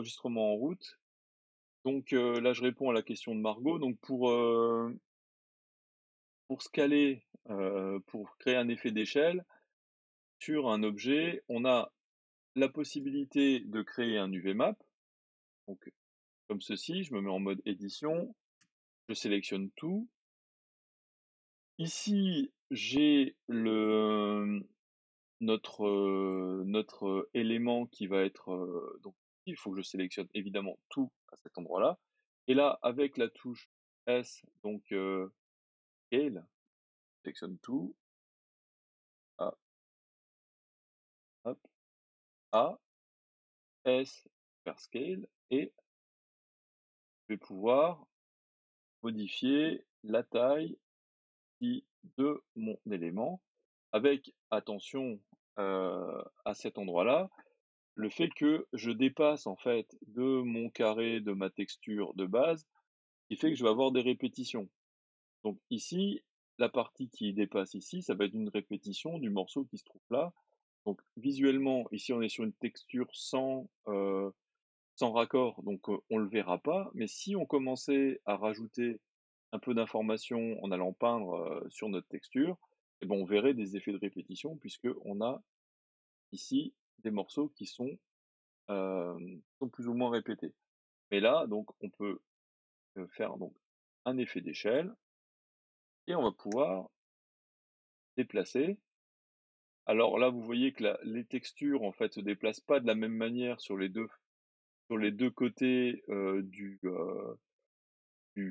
enregistrement en route. Donc là, je réponds à la question de Margot. Donc pour scaler, pour créer un effet d'échelle sur un objet, on a la possibilité de créer un UV-map. Donc comme ceci, je me mets en mode édition, je sélectionne tout. Ici, j'ai notre élément qui va être, donc il faut que je sélectionne évidemment tout à cet endroit-là. Et là, avec la touche S, donc Scale, je sélectionne tout, A, hop, A, S, faire Scale, et je vais pouvoir modifier la taille de mon élément avec, attention, à cet endroit-là, le fait que je dépasse en fait de mon carré, de ma texture de base, qui fait que je vais avoir des répétitions. Donc ici, la partie qui dépasse ici, ça va être une répétition du morceau qui se trouve là. Donc visuellement, ici on est sur une texture sans raccord, donc on le verra pas. Mais si on commençait à rajouter un peu d'informations en allant peindre sur notre texture, eh ben, on verrait des effets de répétition puisque on a ici des morceaux qui sont plus ou moins répétés. Mais là, donc, on peut faire donc un effet d'échelle et on va pouvoir déplacer. Alors là, vous voyez que les textures en fait se déplacent pas de la même manière sur les deux côtés du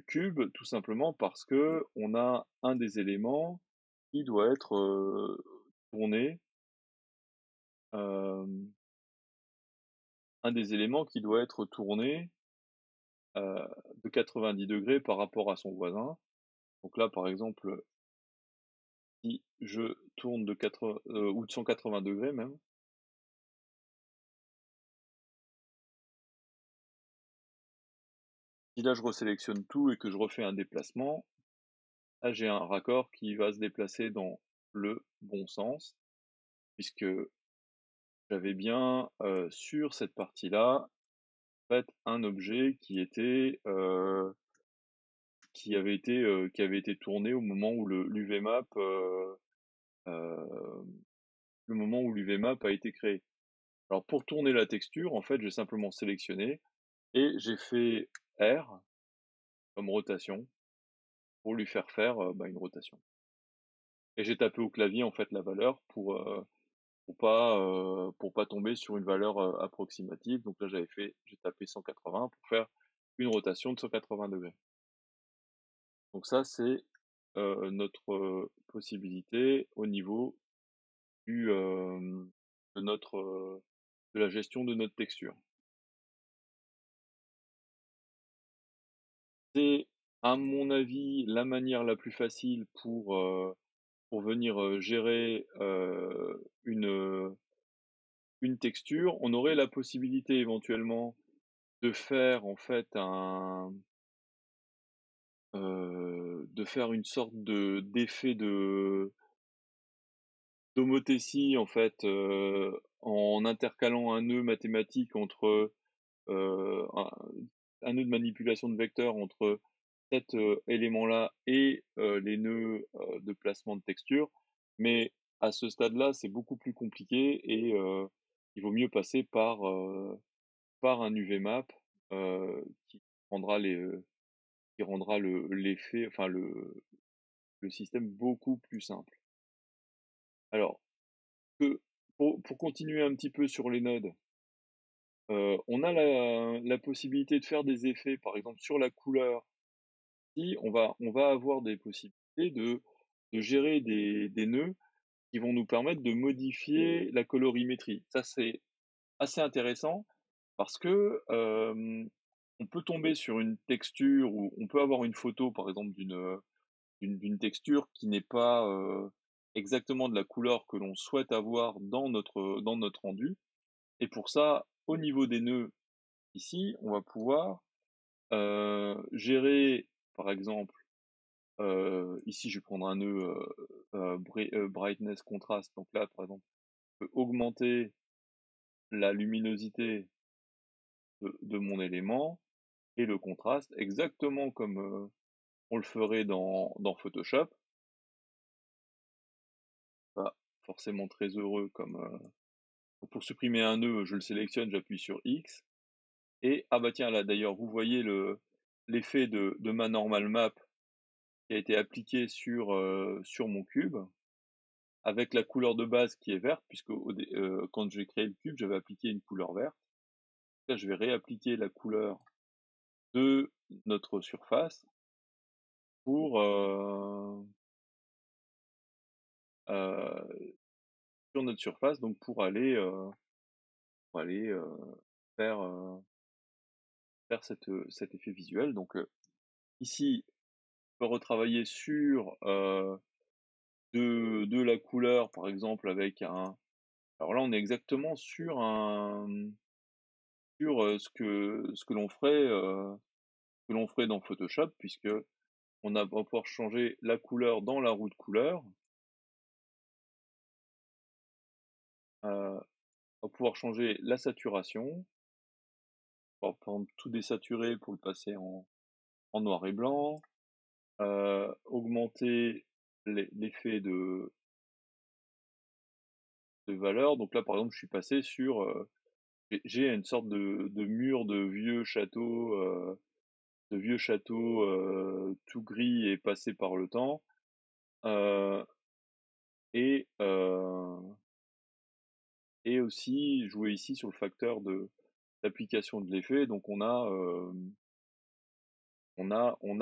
cube, tout simplement parce que on a un des éléments qui doit être tourné, euh, un des éléments qui doit être tourné de 90 degrés par rapport à son voisin. Donc là, par exemple, si je tourne de 80 ou de 180 degrés même, si là je resélectionne tout et que je refais un déplacement, là j'ai un raccord qui va se déplacer dans le bon sens, puisque j'avais bien sur cette partie-là, en fait, un objet qui avait été tourné au moment où l'UVMap le moment où l'UVMap a été créé. Alors pour tourner la texture, en fait, j'ai simplement sélectionné et j'ai fait R comme rotation pour lui faire faire une rotation. Et j'ai tapé au clavier en fait la valeur pour pas tomber sur une valeur approximative. Donc là j'ai tapé 180 pour faire une rotation de 180 degrés. Donc ça c'est notre possibilité au niveau de notre de la gestion de notre texture. C'est, à mon avis, la manière la plus facile pour venir gérer une texture. On aurait la possibilité éventuellement de faire en fait de faire une sorte d'effet d'homothétie en fait, en intercalant un nœud mathématique entre euh, un, un nœud de manipulation de vecteurs entre cet élément-là et les nœuds de placement de texture. Mais à ce stade-là, c'est beaucoup plus compliqué et il vaut mieux passer par un UVMap qui rendra l'effet, enfin le système beaucoup plus simple. Alors, que, pour continuer un petit peu sur les nodes, on a la possibilité de faire des effets, par exemple sur la couleur. Si on va avoir des possibilités de gérer des nœuds qui vont nous permettre de modifier la colorimétrie. Ça, c'est assez intéressant parce que on peut tomber sur une texture ou on peut avoir une photo, par exemple, d'une texture qui n'est pas exactement de la couleur que l'on souhaite avoir dans notre rendu. Et pour ça, au niveau des nœuds, ici, on va pouvoir gérer, par exemple, ici, je vais prendre un nœud brightness contrast. Donc là, par exemple, je peux augmenter la luminosité de mon élément et le contraste exactement comme, on le ferait dans Photoshop. Pas forcément très heureux comme, pour supprimer un nœud, je le sélectionne, j'appuie sur X et ah bah tiens là d'ailleurs vous voyez l'effet de ma normal map qui a été appliqué sur mon cube, avec la couleur de base qui est verte puisque quand j'ai créé le cube, j'avais appliqué une couleur verte. Là, je vais réappliquer la couleur de notre surface pour, heu, sur notre surface, donc pour aller, faire, faire cet effet visuel. Donc, ici, on peut retravailler sur, de la couleur, par exemple avec un alors là, on est exactement sur sur, ce que l'on ferait dans Photoshop puisque on va pouvoir changer la couleur dans la roue de couleur, on va pouvoir changer la saturation, par exemple tout désaturer pour le passer en noir et blanc, augmenter l'effet de valeur. Donc là, par exemple, je suis passé sur, j'ai une sorte de mur de vieux châteaux, tout gris et passé par le temps, heu et heu et aussi jouer ici sur le facteur d'application de l'effet. Donc on a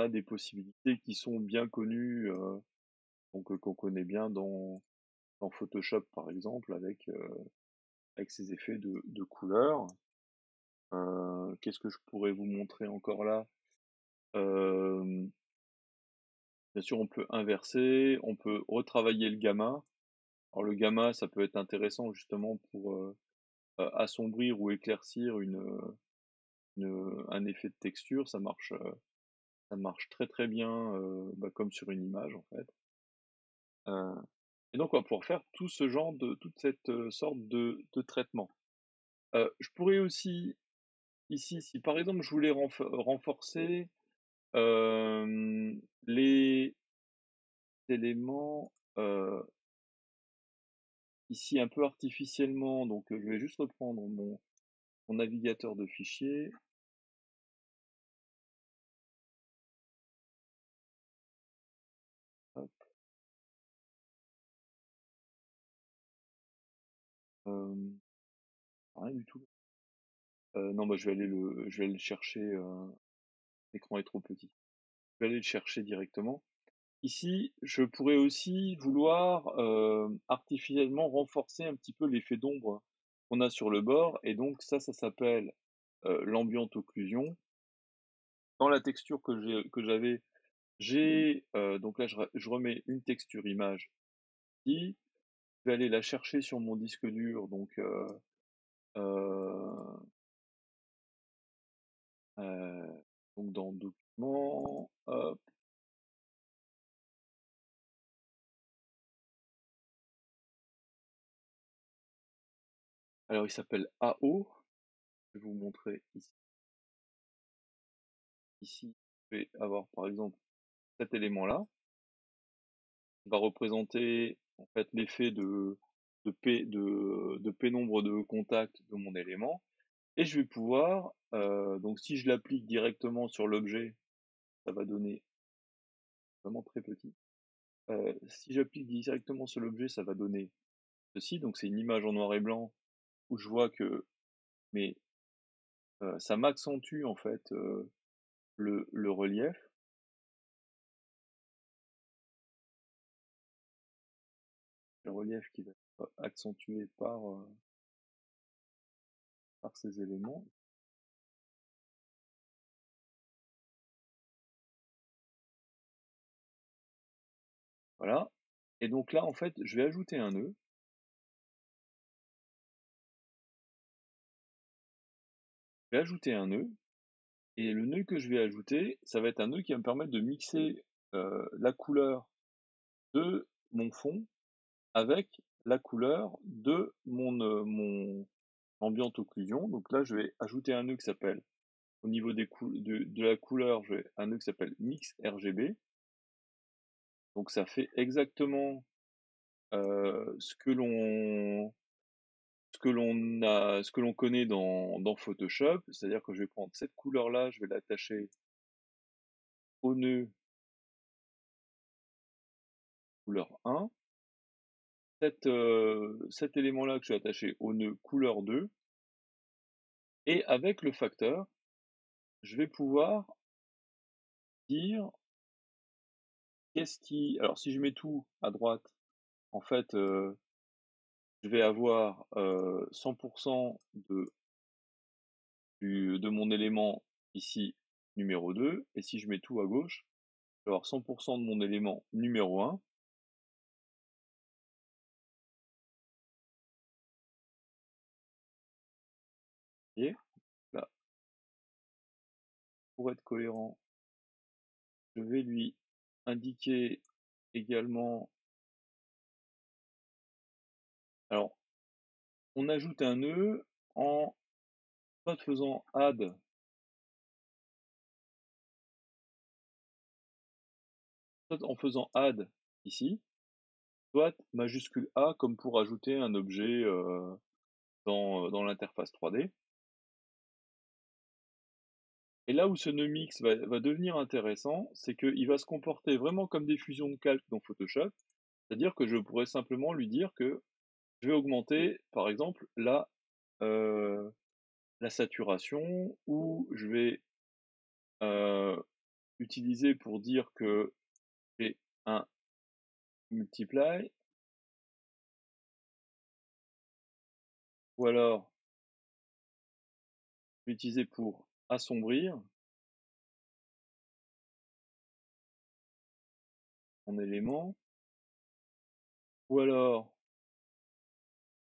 des possibilités qui sont bien connues, donc qu'on connaît bien dans Photoshop, par exemple, avec ces effets de couleurs. Qu'est-ce que je pourrais vous montrer encore là? Hem, Bien sûr, on peut inverser, on peut retravailler le gamma. Alors le gamma, ça peut être intéressant justement pour, assombrir ou éclaircir un effet de texture. Ça marche très, très bien, bah, comme sur une image, en fait. Heu et donc on va pouvoir faire toute cette, sorte de traitement. Je pourrais aussi, ici, si par exemple je voulais renforcer, les éléments, ici un peu artificiellement, donc je vais juste reprendre mon navigateur de fichiers. Hop, hem, rien du tout. Non, bah, je vais aller le chercher, l'écran est trop petit. Je vais aller le chercher directement. Ici, je pourrais aussi vouloir, artificiellement renforcer un petit peu l'effet d'ombre qu'on a sur le bord et donc ça s'appelle, l'ambient occlusion. Dans la texture j'ai, donc là je remets une texture image ici. Je vais aller la chercher sur mon disque dur heu, donc dans documents, hop, alors il s'appelle AO. Je vais vous montrer ici. Ici, je vais avoir par exemple cet élément-là, qui va représenter en fait l'effet de pénombre de contact de mon élément et je vais pouvoir, donc si je l'applique directement sur l'objet, ça va donner vraiment très petit. Si j'applique directement sur l'objet, ça va donner ceci, donc c'est une image en noir et blanc où je vois que mais ça m'accentue en fait, le relief. Le relief qui va être accentué par ces éléments. Voilà. Et donc là, en fait, je vais ajouter un nœud. Je vais ajouter un nœud. Et le nœud que je vais ajouter, ça va être un nœud qui va me permettre de mixer la couleur de mon fond avec la couleur de ambient occlusion. Donc là, je vais ajouter un nœud qui s'appelle, au niveau de la couleur, je vais un nœud qui s'appelle Mix RGB. Donc ça fait exactement ce que l'on connaît dans Photoshop, c'est-à-dire que je vais prendre cette couleur-là, je vais l'attacher au nœud couleur 1, cet élément-là que je vais attacher au nœud couleur 2, et avec le facteur, je vais pouvoir dire qu'est-ce qui... Alors si je mets tout à droite, en fait, je vais avoir 100% de mon élément ici numéro 2, et si je mets tout à gauche, je vais avoir 100% de mon élément numéro 1. Et là, pour être cohérent, je vais lui indiquer également... Alors, on ajoute un nœud en soit faisant add, soit en faisant add ici, soit majuscule A comme pour ajouter un objet dans l'interface 3D. Et là où ce nœud mix va devenir intéressant, c'est qu'il va se comporter vraiment comme des fusions de calque dans Photoshop, c'est-à-dire que je pourrais simplement lui dire que je vais augmenter, par exemple, la saturation, ou je vais utiliser pour dire que j'ai un multiply, ou alors je vais utiliser pour assombrir mon élément, ou alors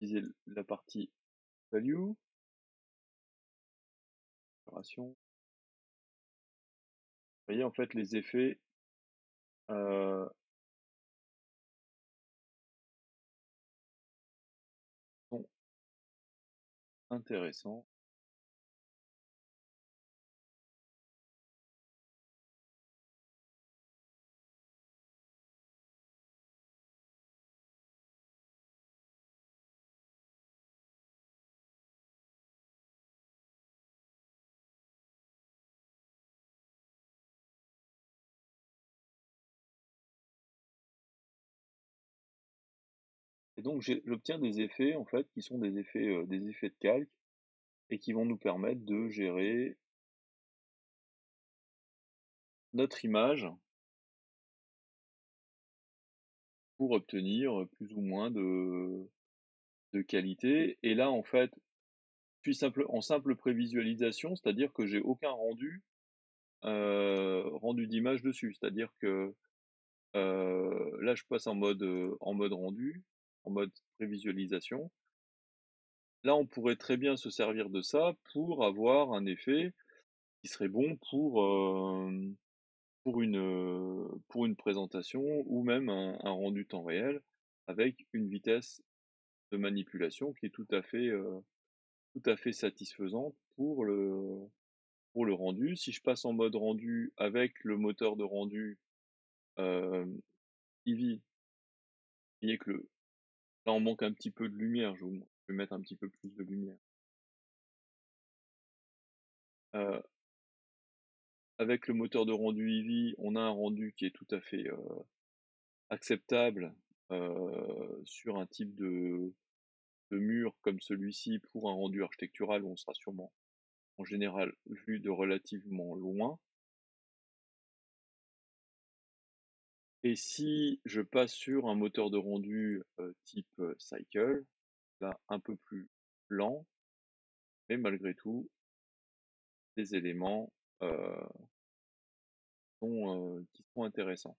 utiliser la partie value, saturation. Vous voyez, en fait, les effets sont intéressants. Et donc j'obtiens des effets, en fait, qui sont des effets de calque, et qui vont nous permettre de gérer notre image pour obtenir plus ou moins de qualité. Et là, en fait, je suis en simple prévisualisation, c'est-à-dire que j'ai aucun rendu d'image dessus. C'est-à-dire que là, je passe en mode rendu, en mode prévisualisation. Là, on pourrait très bien se servir de ça pour avoir un effet qui serait bon pour une présentation, ou même un rendu temps réel avec une vitesse de manipulation qui est tout à fait satisfaisante pour le rendu. Si je passe en mode rendu avec le moteur de rendu Eevee, vous voyez que là on manque un petit peu de lumière, je vais mettre un petit peu plus de lumière. Avec le moteur de rendu Eevee, on a un rendu qui est tout à fait acceptable sur un type de mur comme celui-ci, pour un rendu architectural où on sera sûrement en général vu de relativement loin. Et si je passe sur un moteur de rendu type Cycle, là un peu plus lent, mais malgré tout, des éléments qui sont intéressants.